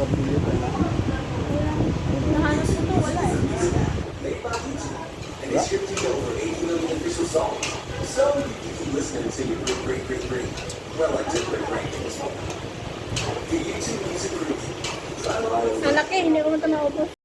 nakapili pa. Nahanap ko to, wala eh. Made by YouTube and it's shipped to over 80 million official songs. So you keep listening to your great. Well, I took great rankings. The YouTube Music Group. Ang laki, hindi ko ito naubos.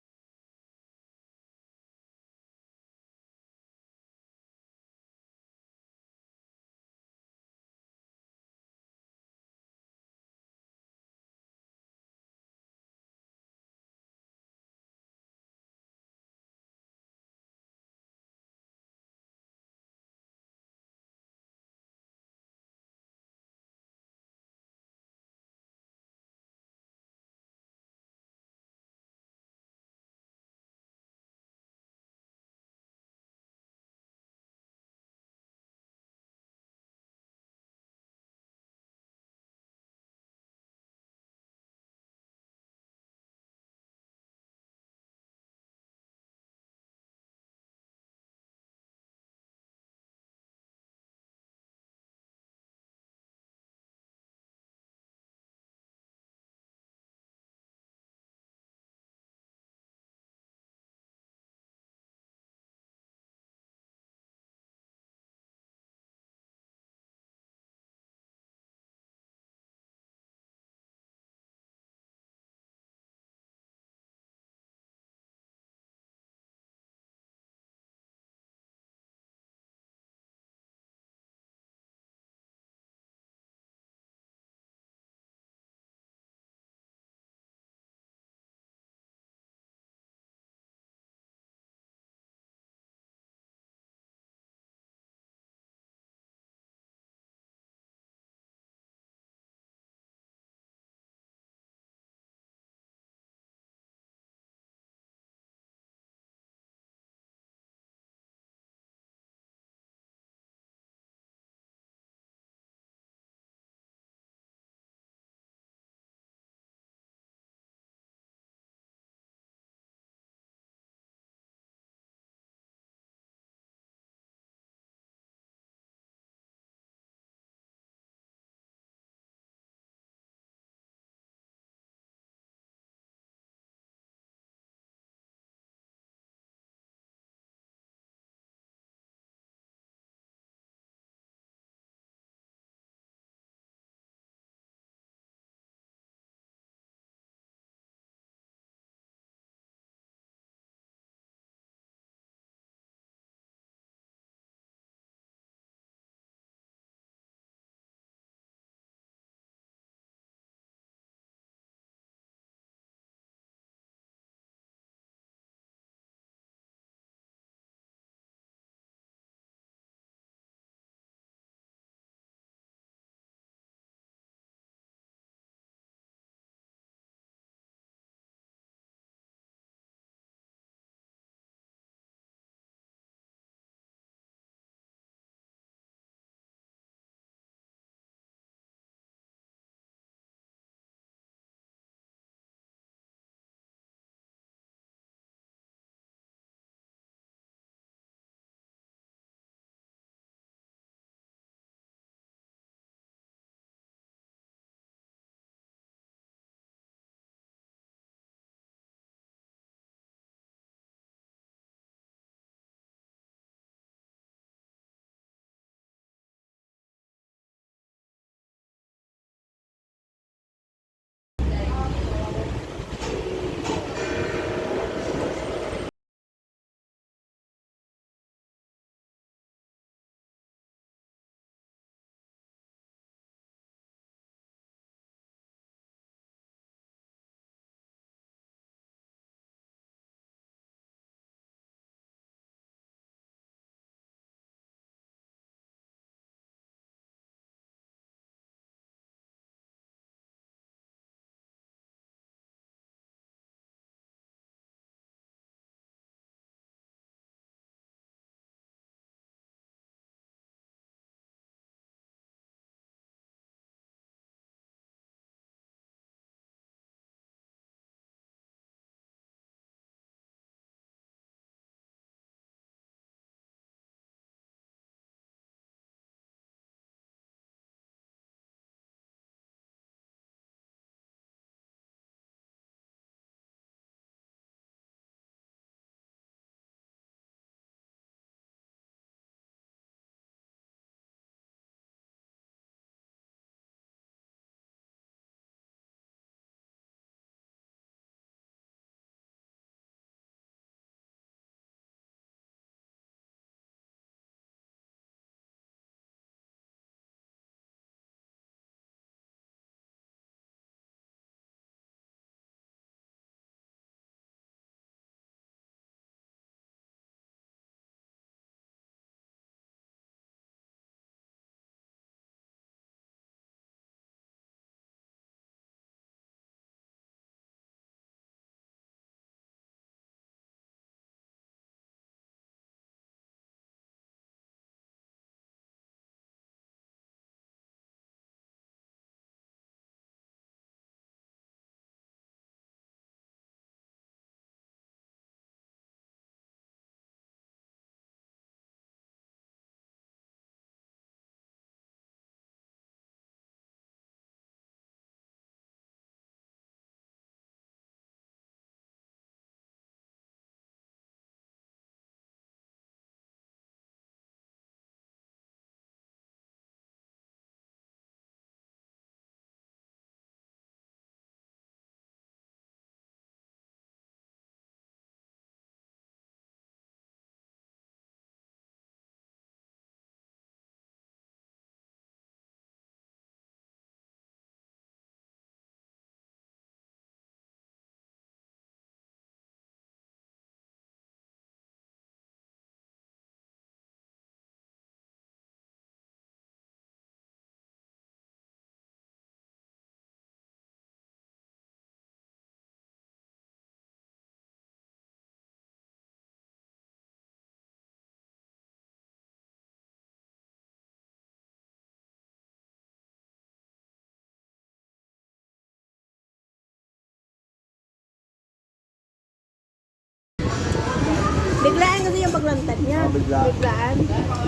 yung paglantad niya. Bigla. Biglaan.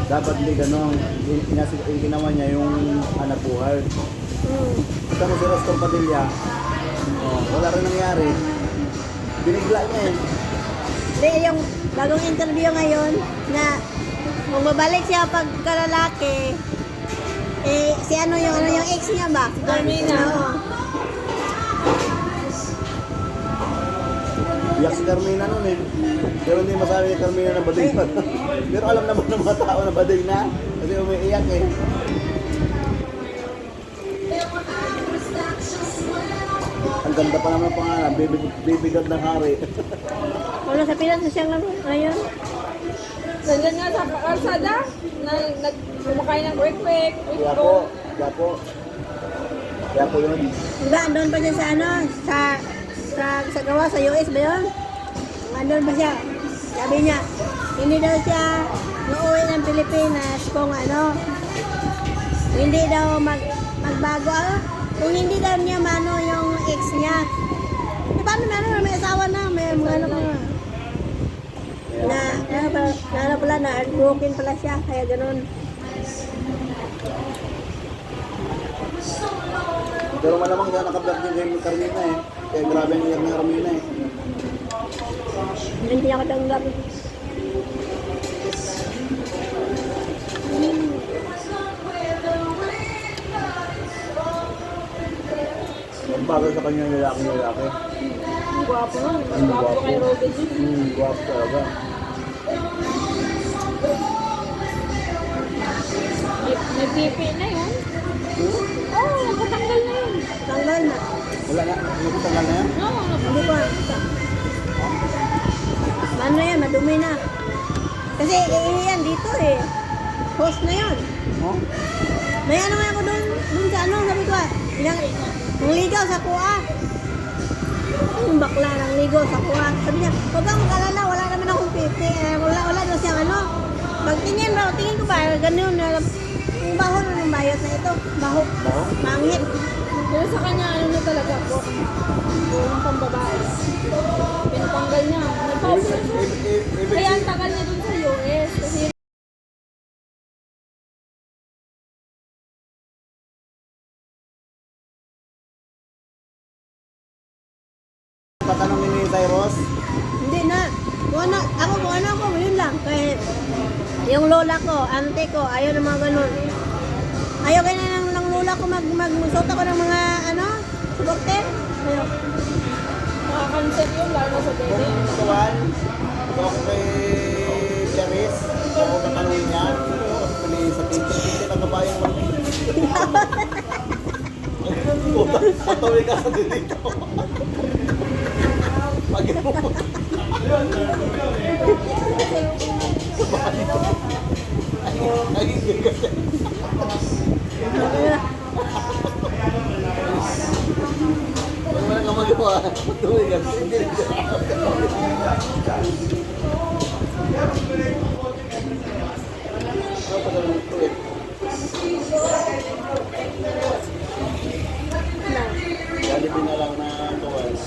Dapat hindi ganun. Yung ginawa niya yung anak buhay. Kita mo si Rostor Padilla, wala rin nangyari. Binigla niya eh. Hindi, yung bagong interview ngayon na kung babalik siya pagkalalaki, eh, si ano yung ex niya ba? Si Carmina. Oo. Iyak si Carmina nun eh. Pero hindi masabi ni Carmina na bading pa. Pero alam naman ng mga tao na bading na. Kasi umiiyak eh. Ang ganda pa naman ng pangalan, Baby God ng Hari. Wala sa Pinas na siya ngayon. Nandiyan nga sa kalsada, kumakain ng quick-quick, Yapo, Yapo. Yapo yun. Diba, andun pa siya sa ano, sa gawa, sa US ba yun? Andun pa siya. Sabi niya, hindi daw siya uuwi ng Pilipinas kung ano, hindi daw magbago. Kung hindi daw niya mano yung ex niya. Di ba naman, may asawa na, may mga ano pa na pala, na broken pala siya, kaya ganun. Pero malamang siya naka-vlog din kay Carmina eh. Kaya grabe ang iyak ng Carmina eh. Hindi ako tanggap. Ang bagay sa kanya yung lalaki. Ang gwapo nga. Mas Ang gwapo gwapo. kay Robin yun. Guwapo talaga. May pipi na yun. Oo, nakatanggal na yun. Tanggal na. Wala na, nagtanggal na yan? Oo, Hindi ko. Ano yan, madumi na. Kasi yan dito eh. Host na yan. Oh? May ano nga ako doon sa ano, sabi ko, nang ligaw sa kuha. Yung bakla nang ligaw sa kuha. Sabi niya, huwag kang mag-alala, wala naman akong pipi. Wala daw siyang ano. Pagtingin ko ba, ganun, yung baho na ng bayot na ito. Baho. Baho? Mangit. pero sa kanya, ano na talaga po. Yung pambabae. Pinatanggal niya. Nagpa-operasyon. Ibig Kaya ang tagal niya dun sa US. Kasi tatanungin ni Tyros, Hindi na. Kung ano ako, yun lang. Kahit yung lola ko, ante ko, ayaw ng mga ganun. Ayaw kaya ng lola ko magsusot ako ng mga, ano, suporte. Ayaw. nakakansel yun, lalo na sa bebe. kung tuwan, ito ako kay Charis, ako tatanungin niya, pali sa pinti na kabayang Puta, patuloy ka sa dito. Pag naging kasi. Wala kang magawa. Patuloy ka sa dito. Jollibee na lang na tuwas.